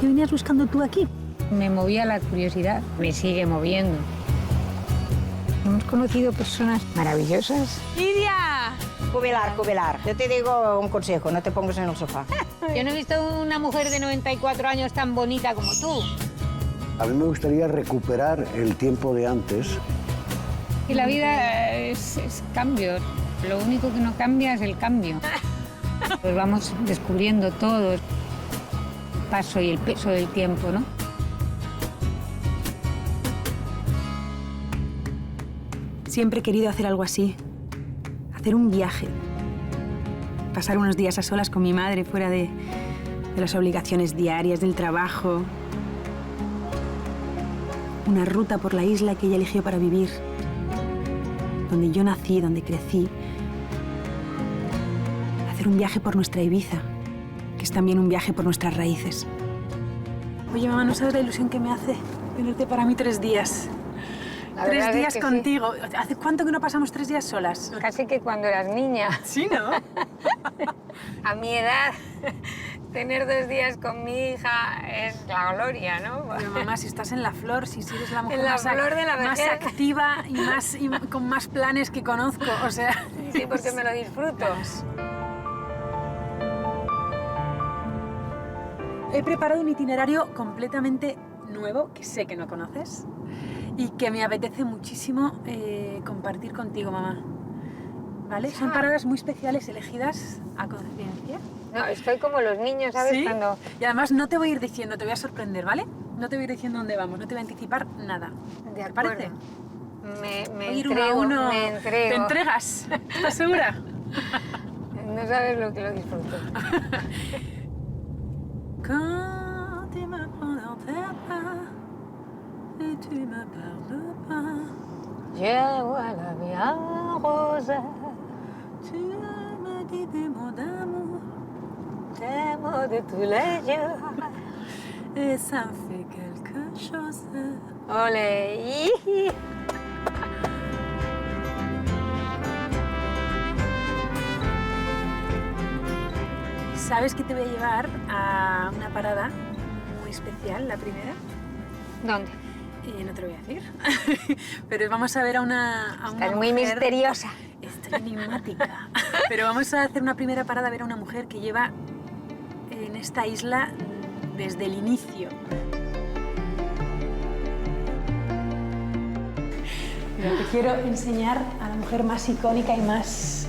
¿Qué venías buscando tú aquí? Me movía la curiosidad, me sigue moviendo. Hemos conocido personas maravillosas. ¡Lidia! Jubilar. Yo te digo un consejo, no te pongas en el sofá. Yo no he visto una mujer de 94 años tan bonita como tú. A mí me gustaría recuperar el tiempo de antes. Y la vida es cambio. Lo único que no cambia es el cambio. Pues vamos descubriendo todo, el paso y el peso del tiempo, ¿no? Siempre he querido hacer algo así. Hacer un viaje. Pasar unos días a solas con mi madre fuera de las obligaciones diarias, del trabajo. Una ruta por la isla que ella eligió para vivir. Donde yo nací, donde crecí. Hacer un viaje por nuestra Ibiza, que es también un viaje por nuestras raíces. Oye, mamá, no sabes la ilusión que me hace tenerte para mí 3 días. 3 días contigo. Sí. ¿Hace cuánto que no pasamos 3 días solas? Casi que cuando eras niña. Sí, ¿no? A mi edad, tener 2 días con mi hija es la gloria, ¿no? Pero mamá, si estás en la flor, si eres la mujer más activa y con más planes que conozco, o sea... Sí, porque me lo disfruto. He preparado un itinerario completamente nuevo, que sé que no conoces, y que me apetece muchísimo compartir contigo, mamá. ¿Vale? Son paradas muy especiales elegidas a conciencia. No, estoy como los niños, ¿sabes? ¿Sí? Cuando... Y además no te voy a ir diciendo, te voy a sorprender, ¿vale? No te voy a ir diciendo dónde vamos, no te voy a anticipar nada. ¿Te parece? Me entrego. me entrego. ¿Te entregas? ¿Estás segura? No sabes lo que lo disfruto. Quand tu me prends dans tes bras et tu me parles pas, je vois la vie rose. tu me dis des mots d'amour, des mots de tous les jours. Et ça me fait quelque chose. Olé. ¿Sabes que te voy a llevar a una parada muy especial, la primera? ¿Dónde? No te lo voy a decir. Pero vamos a ver a una Estás muy mujer misteriosa. enigmática. Pero vamos a hacer una primera parada a ver a una mujer que lleva en esta isla desde el inicio. Pero te quiero enseñar a la mujer más icónica y más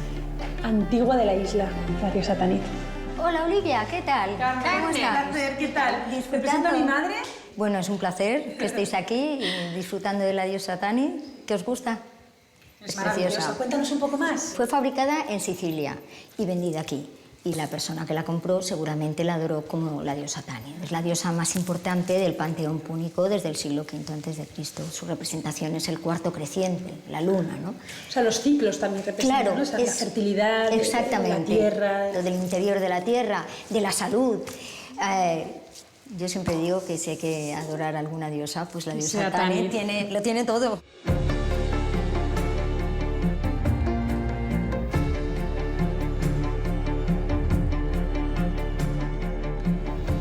antigua de la isla, la diosa Tanit. Hola Olivia, ¿qué tal? ¿Cómo estás? ¿Qué tal? ¿Te presento a mi madre? Bueno, es un placer que estéis aquí disfrutando de la diosa Tanit. ¿Qué os gusta? Es preciosa. Cuéntanos un poco más. Fue fabricada en Sicilia y vendida aquí. Y la persona que la compró seguramente la adoró como la diosa Tanit. Es la diosa más importante del panteón púnico desde el siglo V a.C. Su representación es el cuarto creciente, la luna, ¿no? O sea, los ciclos también representan, claro, ¿no? O sea, la fertilidad, exactamente, la tierra... lo del interior de la tierra, de la salud. Yo siempre digo que si hay que adorar a alguna diosa, pues la diosa Tanit lo tiene todo.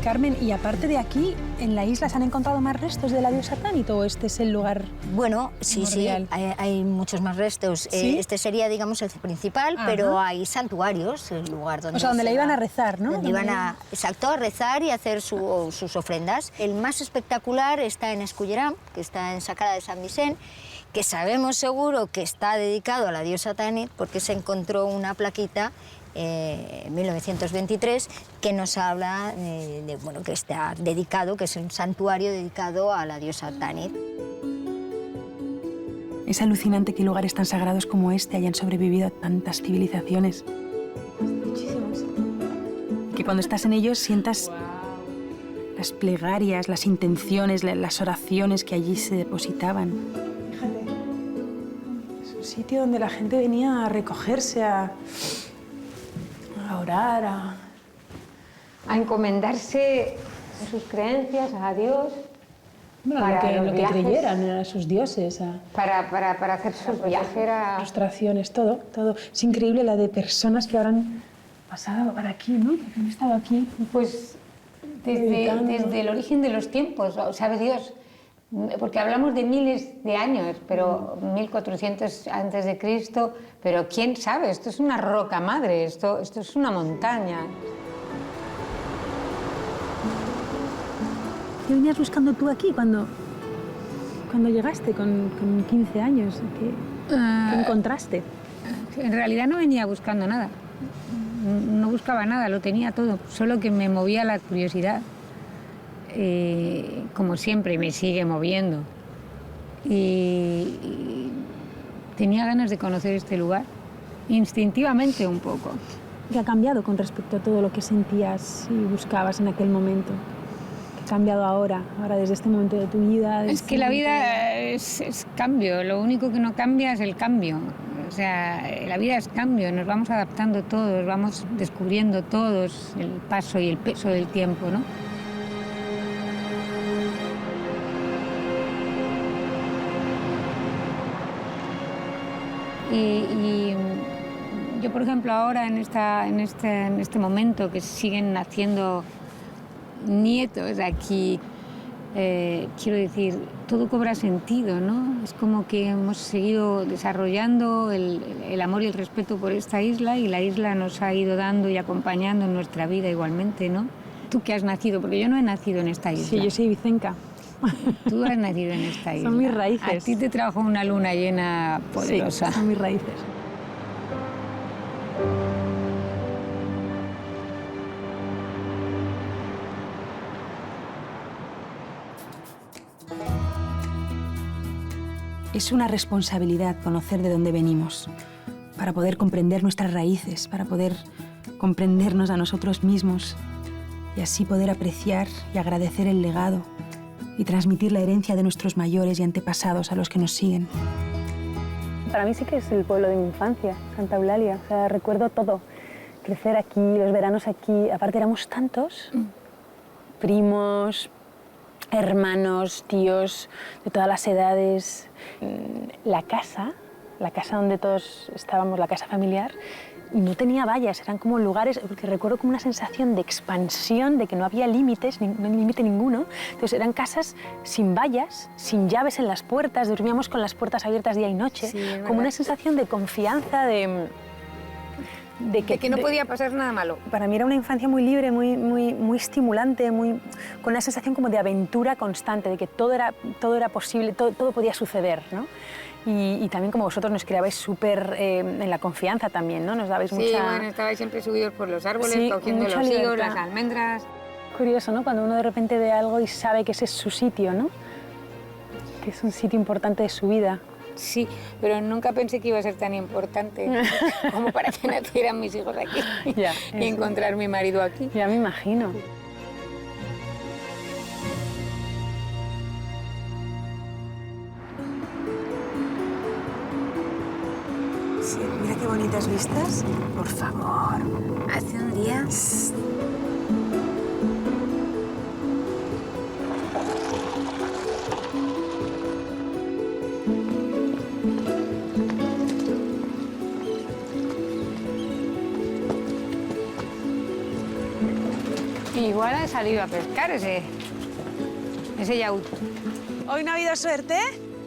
Carmen, y aparte de aquí, ¿en la isla se han encontrado más restos de la diosa Tanit o este es el lugar? Bueno, sí, hay muchos más restos. ¿Sí? Este sería, digamos, el principal, pero hay santuarios, el lugar donde... O sea, donde la iban a rezar, ¿no? Donde iban a rezar y a hacer sus ofrendas. El más espectacular está en Esculleram, que está en Sacada de San Vicent, que sabemos seguro que está dedicado a la diosa Tanit porque se encontró una plaquita en 1923 que nos habla de que está dedicado, que es un santuario dedicado a la diosa Tanit. Es alucinante que lugares tan sagrados como este hayan sobrevivido a tantas civilizaciones. Muchísimos. Que cuando estás en ellos sientas las plegarias, las intenciones, las oraciones que allí se depositaban. Fíjate, es un sitio donde la gente venía a recogerse, a orar, A encomendarse en sus creencias a Dios. Bueno, lo que creyeran a sus dioses. Para hacer sus viajes. Ilustraciones, todo. Es increíble la de personas que habrán pasado por aquí, ¿no? Que han estado aquí. Pues desde el origen de los tiempos, sabe Dios. Porque hablamos de miles de años, pero 1400 antes de Cristo, pero quién sabe, esto es una roca madre, esto es una montaña. ¿Qué venías buscando tú aquí cuando llegaste con 15 años? ¿Qué encontraste? En realidad no venía buscando nada, no buscaba nada, lo tenía todo, solo que me movía la curiosidad. Como siempre, me sigue moviendo. Y tenía ganas de conocer este lugar, instintivamente un poco. ¿Qué ha cambiado con respecto a todo lo que sentías y buscabas en aquel momento? ¿Qué ha cambiado ahora desde este momento de tu vida? Es que la vida es cambio, lo único que no cambia es el cambio. O sea, la vida es cambio, nos vamos adaptando todos, vamos descubriendo todos el paso y el peso del tiempo, ¿no? Y yo, por ejemplo, ahora en este momento que siguen naciendo nietos aquí, quiero decir, todo cobra sentido, ¿no? Es como que hemos seguido desarrollando el amor y el respeto por esta isla y la isla nos ha ido dando y acompañando en nuestra vida igualmente, ¿no? Tú que has nacido, porque yo no he nacido en esta isla. Sí, yo soy vicenca. Tú has nacido en esta isla. Son mis raíces. A ti te trajo una luna llena poderosa. Sí, son mis raíces. Es una responsabilidad conocer de dónde venimos, para poder comprender nuestras raíces, para poder comprendernos a nosotros mismos y así poder apreciar y agradecer el legado y transmitir la herencia de nuestros mayores y antepasados a los que nos siguen. Para mí sí que es el pueblo de mi infancia, Santa Eulalia. O sea, recuerdo todo. Crecer aquí, los veranos aquí. Aparte éramos tantos, primos, hermanos, tíos, de todas las edades. La casa donde todos estábamos, la casa familiar, no tenía vallas, eran como lugares, porque recuerdo como una sensación de expansión, de que no había límites, no límite ninguno. Entonces eran casas sin vallas, sin llaves en las puertas, dormíamos con las puertas abiertas día y noche, Sí, como una sensación de confianza, de que no podía pasar nada malo. Para mí era una infancia muy libre, muy estimulante, con una sensación como de aventura constante, de que todo era posible, todo podía suceder, ¿no? Y también como vosotros nos criabais súper en la confianza también, ¿no? Nos dabais mucha... Sí, bueno, estabais siempre subidos por los árboles, Sí, cogiendo mucha los higos, libertad. las almendras. Curioso, ¿no? Cuando uno de repente ve algo y sabe que ese es su sitio, ¿no? Que es un sitio importante de su vida. Sí, pero nunca pensé que iba a ser tan importante como para que nacieran mis hijos aquí Ya, y eso. encontrar mi marido aquí. Ya me imagino. Sí, mira qué bonitas vistas. Por favor. Hace un día... Igual ha salido a pescar ese yaut. ¿Hoy no ha habido suerte?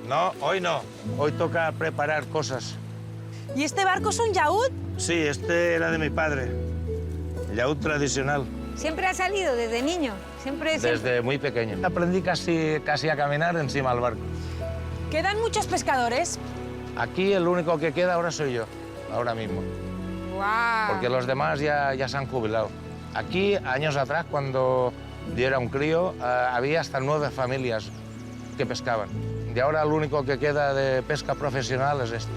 No, hoy no. Hoy toca preparar cosas. ¿Y este barco es un yaúd? Sí, este era de mi padre. El yaúd tradicional. Siempre ha salido desde niño, siempre. Desde muy pequeño. Aprendí casi a caminar encima del barco. ¿Quedan muchos pescadores? Aquí el único que queda ahora soy yo, ahora mismo. ¡Guau! Porque los demás ya se han jubilado. Aquí, años atrás, cuando yo era un crío, había hasta 9 familias que pescaban. Y ahora el único que queda de pesca profesional es este.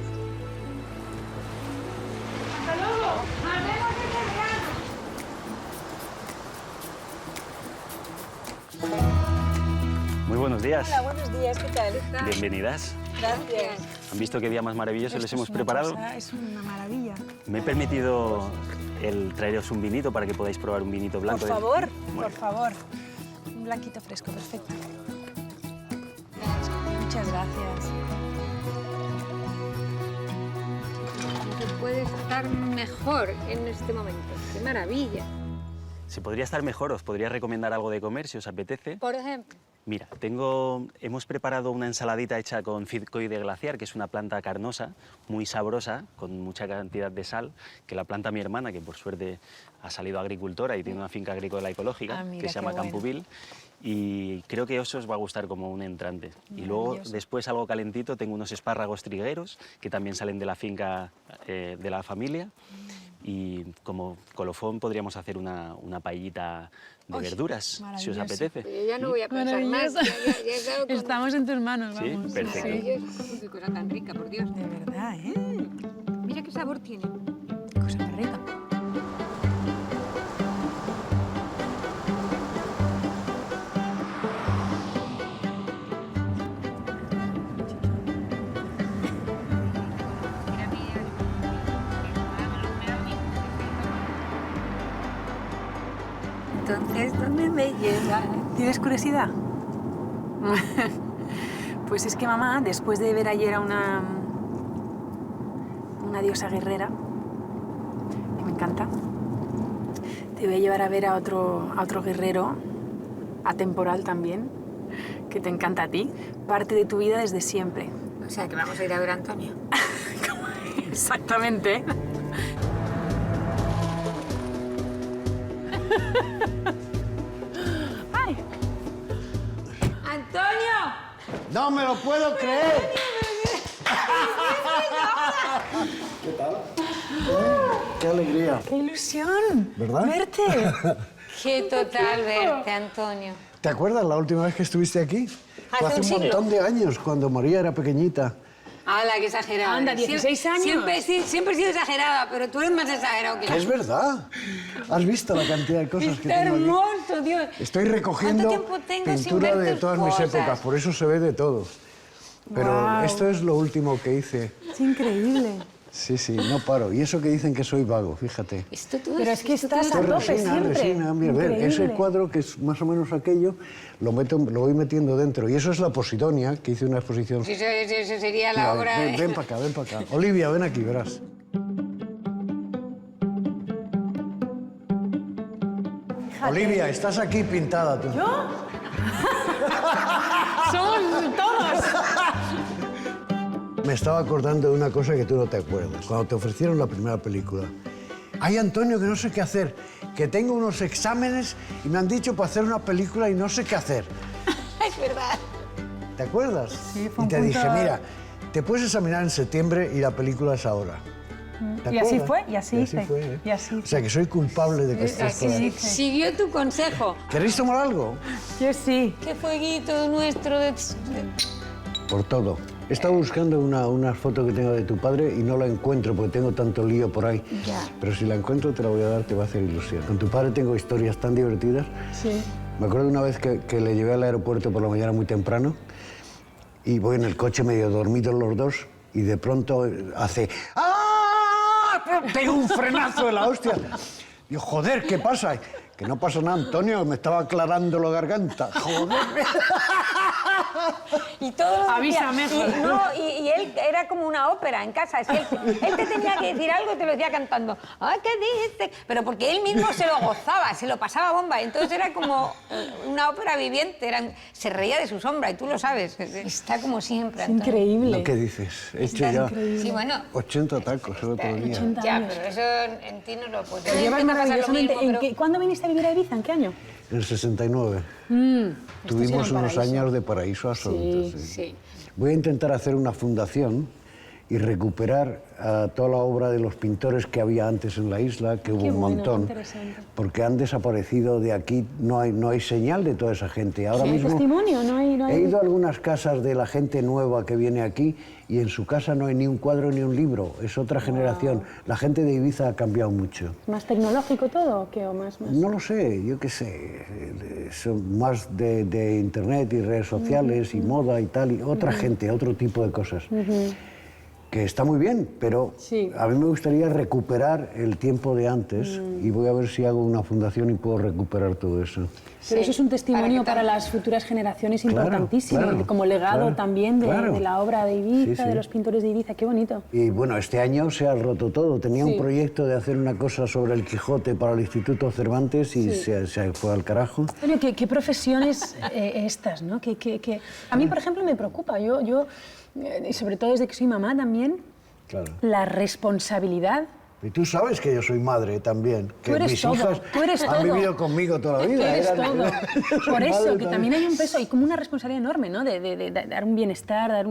¡Hasta luego! ¡Nos vemos este verano! Muy buenos días. Hola, buenos días, ¿qué tal? Bienvenidas. Gracias. ¿Han visto qué día más maravilloso les hemos preparado? Es una maravilla. Me he permitido el traeros un vinito para que podáis probar un vinito blanco. Por favor, Bueno. por favor. Un blanquito fresco, perfecto. Muchas gracias. No se puede estar mejor en este momento. ¡Qué maravilla! Se podría estar mejor, os podría recomendar algo de comer si os apetece. Por ejemplo. Mira, hemos preparado una ensaladita hecha con cidcoide glaciar, que es una planta carnosa, muy sabrosa, con mucha cantidad de sal, que la planta mi hermana, que por suerte ha salido agricultora y tiene una finca agrícola ecológica, que se llama Campuville, y creo que eso os va a gustar como un entrante. Y luego, después, algo calentito, tengo unos espárragos trigueros, que también salen de la finca de la familia, y como colofón podríamos hacer una paellita de verduras, si os apetece. Yo ya no voy a pensar más. Estamos en tus manos, vamos. Sí, perfecto. Qué cosa tan rica, por Dios. De verdad, ¿eh? Mira qué sabor tiene. Cosa tan rica. Entonces, ¿dónde me lleva? ¿Tienes curiosidad? Pues es que mamá, después de ver ayer a una diosa guerrera, que me encanta, te voy a llevar a ver a otro guerrero, atemporal también, que te encanta a ti, parte de tu vida desde siempre. O sea, que vamos a ir a ver a Antonio. Exactamente. ¡Ay! ¡Antonio! ¡No me lo puedo creer! ¿Qué tal? ¡Qué alegría! ¡Qué ilusión! ¿Verdad? ¡Verte! ¡Qué total verte, Antonio! ¿Te acuerdas la última vez que estuviste aquí? Fue hace un montón de años, cuando María era pequeñita. ¡Hala, qué exagerada! Anda, 16 años. Siempre he sido exagerada, pero tú eres más exagerado que yo. Es verdad. ¿Has visto la cantidad de cosas que Está tengo aquí? hermoso, Dios. Estoy recogiendo ¿Cuánto tiempo tengo sin pintura ver de tus todas mis cosas? épocas, por eso se ve de todo. Pero Guau. esto es lo último que hice. Es increíble. Sí, sí, no paro. Y eso que dicen que soy vago, fíjate. Esto todo Pero es que estás Esto a es tope resina, siempre. resina. Mira, ver, ese Increíble. cuadro que es más o menos aquello, lo voy metiendo dentro. Y eso es la Posidonia, que hice una exposición. Eso sería la Mira, obra de... ven para acá, ven para acá. Olivia, ven aquí, verás. Olivia, estás aquí pintada tú. ¿Yo? Somos todos. Me estaba acordando de una cosa que tú no te acuerdas. Cuando te ofrecieron la primera película. Ay, Antonio, que no sé qué hacer. Que tengo unos exámenes y me han dicho para hacer una película y no sé qué hacer. Es verdad. ¿Te acuerdas? Sí, fue y un te punto- dije, mira, te puedes examinar en septiembre y la película es ahora. ¿Te Y así acuerdas? fue, y así hice. fue, ¿eh? Y así O sea, que soy culpable de que estés toda... Siguió tu consejo. ¿Queréis tomar algo? Yo sí. Qué fueguito nuestro de... Por todo. He estado buscando una foto que tengo de tu padre y no la encuentro porque tengo tanto lío por ahí. Ya. Pero si la encuentro te la voy a dar, te va a hacer ilusión. Con tu padre tengo historias tan divertidas. Sí. Me acuerdo de una vez que le llevé al aeropuerto por la mañana muy temprano y voy en el coche medio dormidos los dos y de pronto hace... ¡Ah! Pega un frenazo de la hostia. Digo, joder, ¿qué pasa? Que no pasa nada, Antonio, me estaba aclarando la garganta. Joder. Y todo Avísame, joder. y él era como una ópera en casa. Si él te tenía que decir algo y te lo decía cantando. ¡Ay, qué dices! Pero porque él mismo se lo gozaba, se lo pasaba bomba. Entonces era como una ópera viviente. Se reía de su sombra y tú lo sabes. Está como siempre, Es Antonio. increíble. ¿No, qué dices? He hecho ya Sí, bueno. 80 tacos el otro día. 80 Ya, años. pero eso en ti no lo puedes. Lo llevas Te va a pasar lo maravillosamente. mismo, pero- ¿Cuándo viniste a vivir a Ibiza? ¿En qué año? En el 69. Tuvimos era un unos paraíso. años de paraíso absoluto. Sí. Sí. Voy a intentar hacer una fundación y recuperar toda la obra de los pintores que había antes en la isla, que hubo Qué un bueno, montón, interesante. porque han desaparecido de aquí, no hay señal de toda esa gente. Ahora ¿No hay mismo testimonio? ¿No hay...? he ido a algunas casas de la gente nueva que viene aquí y en su casa no hay ni un cuadro ni un libro, es otra generación. La gente de Ibiza ha cambiado mucho. ¿Más tecnológico todo o qué? ¿O más? No lo sé, yo qué sé, son más de internet y redes sociales y moda y tal, y otra gente, otro tipo de cosas. que está muy bien, pero Sí. a mí me gustaría recuperar el tiempo de antes y voy a ver si hago una fundación y puedo recuperar todo eso. Pero eso es un testimonio para las futuras generaciones Claro, importantísimo, claro, como legado claro, también claro. de la obra de Ibiza, Sí, sí. de los pintores de Ibiza. Qué bonito. Y bueno, este año se ha roto todo. Tenía Sí. un proyecto de hacer una cosa sobre el Quijote para el Instituto Cervantes y Sí. se fue al carajo. Antonio, ¿qué profesiones estas, ¿no? A mí, por ejemplo, me preocupa. Yo y sobre todo desde que soy mamá también, Claro. la responsabilidad. Y tú sabes que yo soy madre también, que Tú eres mis todo, hijas tú eres han todo. vivido conmigo toda la vida. Tú eres eran- todo. soy Por madre eso, que también hay un peso y como una responsabilidad enorme, ¿no? De dar un bienestar, dar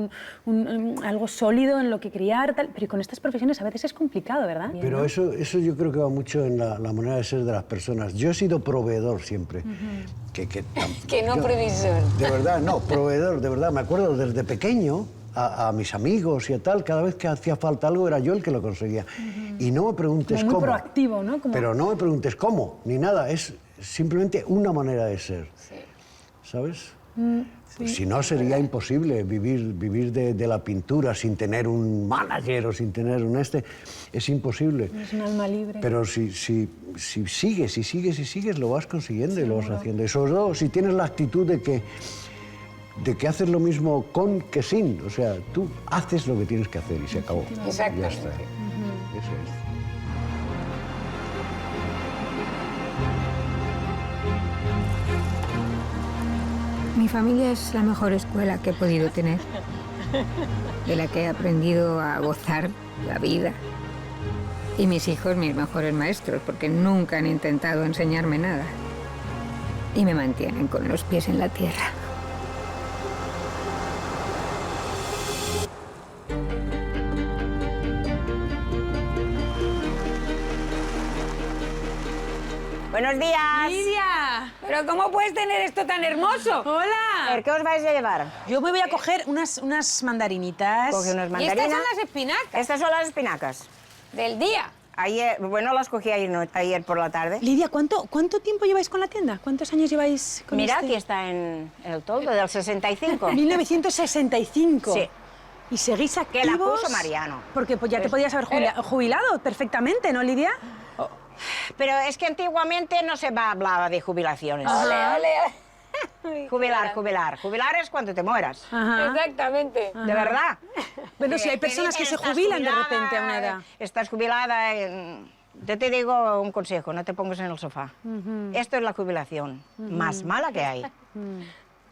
algo sólido en lo que criar, tal. Pero con estas profesiones a veces es complicado, ¿verdad? Pero eso yo creo que va mucho en la manera de ser de las personas. Yo he sido proveedor siempre. Que no previsor. De verdad, no, proveedor, de verdad. Me acuerdo desde pequeño a mis amigos y a tal, cada vez que hacía falta algo era yo el que lo conseguía. Y no me preguntes Como muy cómo. proactivo, ¿no? Como- Pero no me preguntes cómo, ni nada. Es simplemente una manera de ser. ¿Sabes? Pues si no, sería imposible vivir de la pintura sin tener un manager o sin tener un este. Es imposible. Es un alma libre. Pero si sigues, lo vas consiguiendo y lo vas haciendo. Y sobre todo, si tienes la actitud de que haces lo mismo con que sin. O sea, tú haces lo que tienes que hacer y se acabó. Exactamente. Ya está. Eso es. Mi familia es la mejor escuela que he podido tener, de la que he aprendido a gozar la vida. Y mis hijos, mis mejores maestros, porque nunca han intentado enseñarme nada. Y me mantienen con los pies en la tierra. Buenos días. ¡Lidia! ¿Pero cómo puedes tener esto tan hermoso? A ¡Hola! ver, ¿qué os vais a llevar? Yo me voy a coger unas mandarinitas. Coge unas Y mandarinas. estas son las espinacas Estas son las espinacas. del día. Ayer, bueno, las cogí ayer por la tarde. Lidia, ¿cuánto tiempo lleváis con la tienda? ¿Cuántos años lleváis con Mira, este? aquí está en el toldo del 65. 1965. Sí. ¿Y seguís Que activos? la puso Mariano. Porque pues, ya te podías haber jubilado perfectamente, ¿no, Lidia? Pero es que antiguamente no se hablaba de jubilaciones. Jubilar. Jubilar es cuando te mueras. Ajá. Exactamente. De verdad. Pero si hay personas que se estás jubilan de jubilada, repente a una edad. Estás jubilada. Yo te digo un consejo, no te pongas en el sofá. Esto es la jubilación más mala que hay.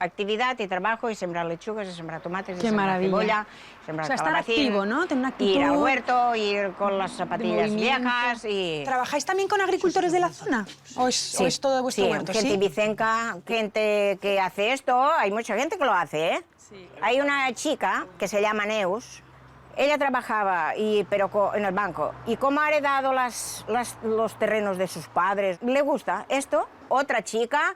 Actividad y trabajo y sembrar lechugas y sembrar tomates y Qué sembrar maravilla. cebolla, sembrar O sea, estar calabacín, activo, ¿no? Tener una actitud ir al huerto, ir con las zapatillas movimiento. viejas y... ¿Trabajáis también con agricultores de la zona? ¿O es todo vuestro sí, huerto? gente bicenca, gente que hace esto, hay mucha gente que lo hace, ¿eh? Hay una chica que se llama Neus, ella trabajaba pero en el banco, y como ha heredado los terrenos de sus padres, le gusta esto. Otra chica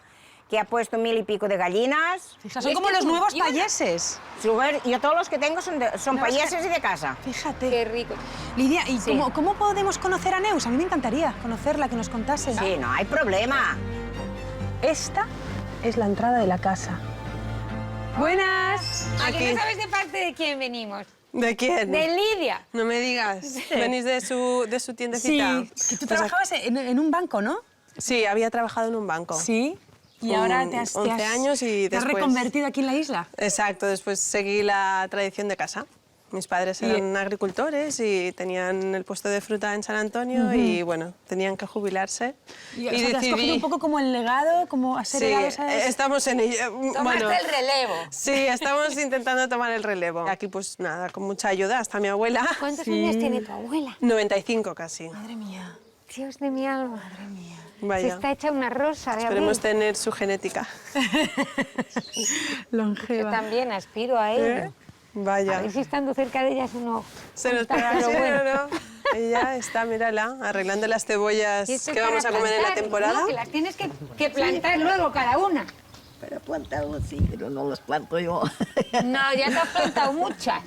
que ha puesto 1000 y pico de gallinas. O sea, son como los nuevos payeses. Yo todos los que tengo son payeses y de casa. Fíjate. Qué rico. Lidia, ¿y Sí. cómo podemos conocer a Neus? A mí me encantaría conocerla, que nos contase. Sí, no hay problema. Esta es la entrada de la casa. Buenas. ¿A que no sabes de parte de quién venimos? ¿De quién? De Lidia. No me digas. ¿Venís de su Sí, tiendecita? que tú Pues trabajabas en un banco, ¿no? Sí, había trabajado en un banco. Sí. Y Con ahora te has 11 años y te has después- reconvertido aquí en la isla. Exacto, después seguí la tradición de casa. Mis padres eran agricultores y tenían el puesto de fruta en San Antonio y, bueno, tenían que jubilarse. Y, o sea, te has cogido un poco como el legado, como has Sí, heredado esa... estamos en ello. Tomaste el relevo. Sí, estamos intentando tomar el relevo. Aquí, pues nada, con mucha ayuda, hasta mi abuela. ¿Cuántos años tiene tu abuela? 95 casi. Madre mía. Dios de mi alma. Madre mía. Se Vaya. está hecha una rosa de Esperemos abril. tener su genética. Yo Longeva. también aspiro a ello. Vaya. A ver si estando cerca de ella es uno... Se nos pega, Pero sí, bueno. no. Ella está, mírala, arreglando las cebollas Y esto que es vamos a para comer en la plantar, temporada. ¿no? Que las tienes que plantar luego cada una. Para plantarlos sí, pero no los planto yo. No, ya te has plantado muchas.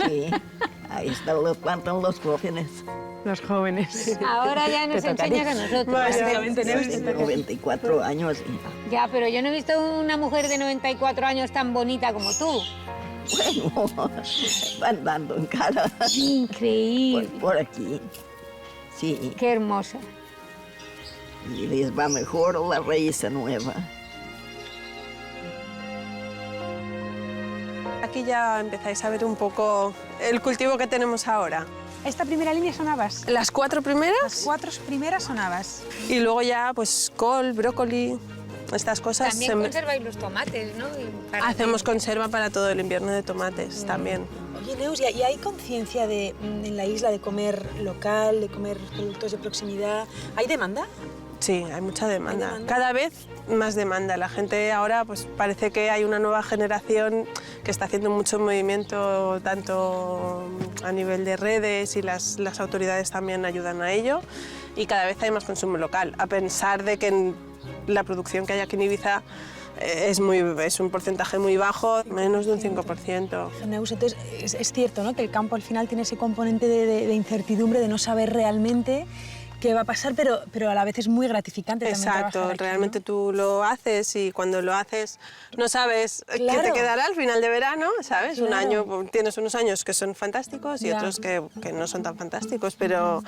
Sí, ahí están, los plantan los jóvenes. Los jóvenes. Ahora ya nos enseñas a nosotros. Básicamente, Neus. Tengo 94 años y Ya, pero yo no he visto una mujer de 94 años tan bonita como tú. Bueno, van dando en cara. Increíble. Por aquí. Sí. Qué hermosa. Y les va mejor la raíz nueva. Aquí ya empezáis a ver un poco el cultivo que tenemos ahora. Esta primera línea son habas. Las 4 primeras. Las 4 primeras son habas. Y luego ya, pues, col, brócoli, estas cosas. También conserváis los tomates, ¿no? Hacemos conserva para todo el invierno de tomates también. Oye, Neus, ¿y hay conciencia en la isla de comer local, de comer productos de proximidad? ¿Hay demanda? Sí, hay mucha demanda. ¿Hay demanda? Cada vez más demanda. La gente ahora, pues parece que hay una nueva generación que está haciendo mucho movimiento, tanto a nivel de redes, y las autoridades también ayudan a ello. Y cada vez hay más consumo local, a pesar de que la producción que hay aquí en Ibiza es un porcentaje muy bajo, menos de un 5%. Neus, entonces es cierto, ¿no?, que el campo al final tiene ese componente de incertidumbre, de no saber realmente qué va a pasar, pero a la vez es muy gratificante también Exacto, trabajar aquí, realmente ¿no? tú lo haces y cuando lo haces no sabes Claro. qué te quedará al final de verano, ¿sabes? Un Claro. año, tienes unos años que son fantásticos y Ya. otros que no son tan fantásticos, pero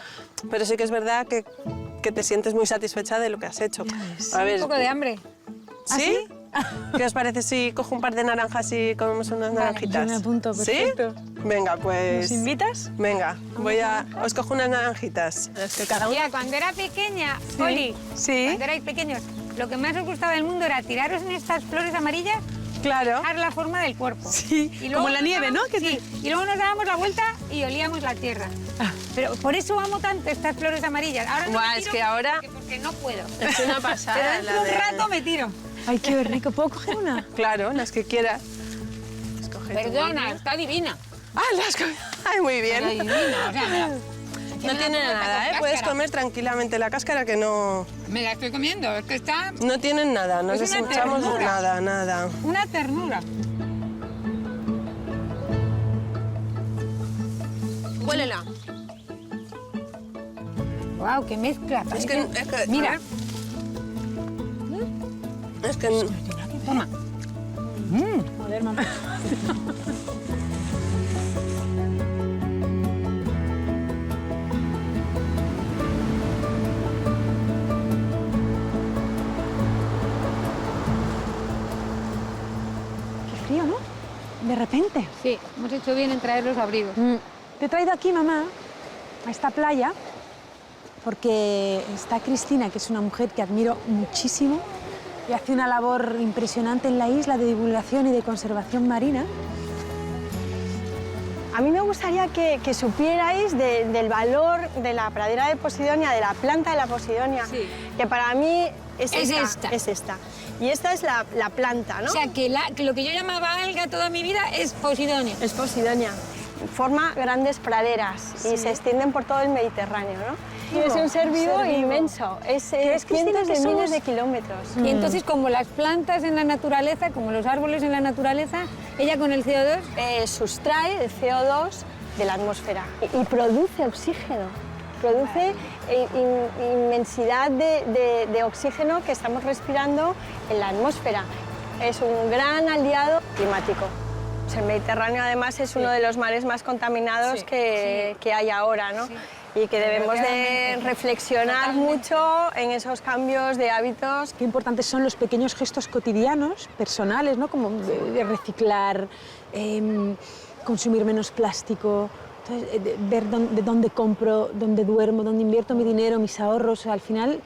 sí que es verdad que te sientes muy satisfecha de lo que has hecho. A ver, Un poco de hambre. ¿sí? ¿Qué os parece si cojo un par de naranjas y comemos unas naranjitas? yo me apunto, perfecto. ¿Sí? Venga, pues... ¿Nos invitas? Venga, os cojo unas naranjitas. Es que cada uno... Ya, cuando era pequeña, Oli, cuando erais pequeños, lo que más os gustaba del mundo era tiraros en estas flores amarillas, Claro. dejar la forma del cuerpo. Sí, Y luego como la nos nieve, ¿no? dábamos- sí, y luego nos dábamos la vuelta y olíamos la tierra. Pero por eso amo tanto estas flores amarillas. Ahora no Buah, me es tiro que ahora- porque no puedo. Es una pasada. Pero dentro la de un de- rato me tiro. Ay, qué rico. ¿Puedo coger una? Claro, las que quieras. Escoge tú. Perdona, está divina. Ah, Ay, muy bien. Está divina, o sea, me la- No tiene con nada, ¿eh? Puedes cáscara. comer tranquilamente la cáscara, que no... Me la estoy comiendo, es que está No tienen nada, no Es les una echamos ternura. nada. una ternura. Huélela. Wow, qué mezcla. Es que... Mira, Es que... toma. Joder, mamá. Qué frío, ¿no? De repente. Sí, hemos hecho bien en traer los abrigos. Te he traído aquí, mamá, a esta playa, porque está Cristina, que es una mujer que admiro muchísimo y hace una labor impresionante en la isla de divulgación y de conservación marina. A mí me gustaría que supierais del valor de la pradera de Posidonia, de la planta de la Posidonia, Sí. que para mí es esta. esta. Y esta es la planta, ¿no? O sea, que lo que yo llamaba alga toda mi vida es Posidonia. Es Posidonia. Forma grandes praderas y se extienden por todo el Mediterráneo, ¿no? Y es un ser vivo inmenso, es cientos de miles de kilómetros. Y entonces, como las plantas en la naturaleza, como los árboles en la naturaleza, ella con el CO2... Sustrae el CO2 de la atmósfera y produce oxígeno. Produce inmensidad de oxígeno que estamos respirando en la atmósfera. Es un gran aliado climático. El Mediterráneo, además, es uno de los mares más contaminados que hay ahora, ¿no? Y que debemos de reflexionar mucho en esos cambios de hábitos. Qué importantes son los pequeños gestos cotidianos, personales, ¿no? Como de reciclar, consumir menos plástico, entonces, ver de dónde compro, dónde duermo, dónde invierto mi dinero, mis ahorros. Al final,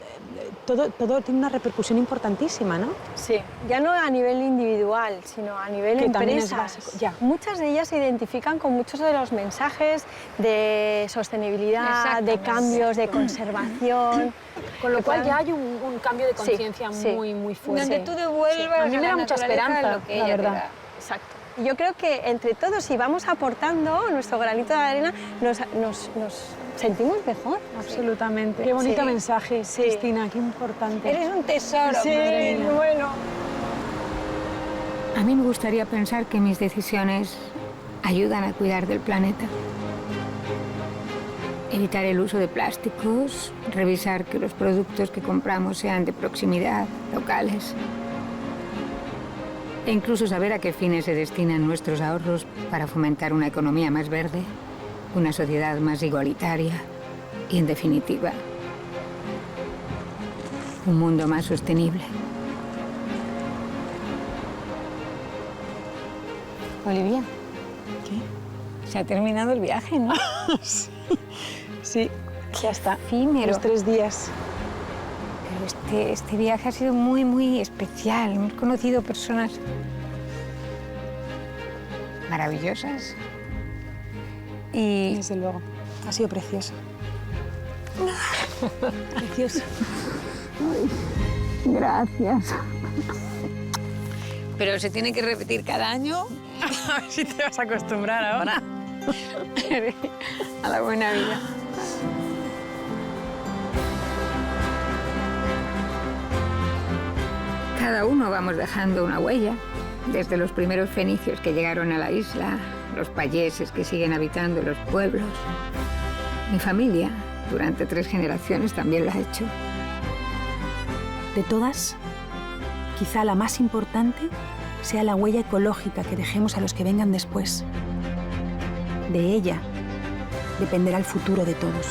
todo tiene una repercusión importantísima, ¿no? Sí, ya no a nivel individual, sino a nivel Que también es empresas. básico, ya. Muchas de ellas se identifican con muchos de los mensajes de sostenibilidad, de Exactamente. cambios, de conservación. Con lo Que cual puedan- ya hay un cambio de Sí, conciencia sí. muy fuerte. Donde tú devuelvas A mí me la da mucha naturaleza esperanza, lo que la ella te verdad. da. Exacto. Yo creo que entre todos, si vamos aportando nuestro granito de arena, nos sentimos mejor. Absolutamente. Qué bonito Sí. mensaje, Sí. Cristina, qué importante. Eres un tesoro, Sí, madre mía. bueno. A mí me gustaría pensar que mis decisiones ayudan a cuidar del planeta. Evitar el uso de plásticos, revisar que los productos que compramos sean de proximidad, locales. E incluso saber a qué fines se destinan nuestros ahorros para fomentar una economía más verde, una sociedad más igualitaria y, en definitiva, un mundo más sostenible. Olivia. ¿Qué? Se ha terminado el viaje, ¿no? Sí, ya está. Efímero. Los 3 días. Pero este viaje ha sido muy, muy especial. Hemos conocido personas maravillosas. Y... Desde luego. Ha sido precioso. Precioso. Gracias. Pero se tiene que repetir cada año. A ver si te vas a acostumbrar ahora. A la buena vida. Cada uno vamos dejando una huella, desde los primeros fenicios que llegaron a la isla, los payeses que siguen habitando los pueblos. Mi familia, durante 3 generaciones, también lo ha hecho. De todas, quizá la más importante sea la huella ecológica que dejemos a los que vengan después. De ella dependerá el futuro de todos.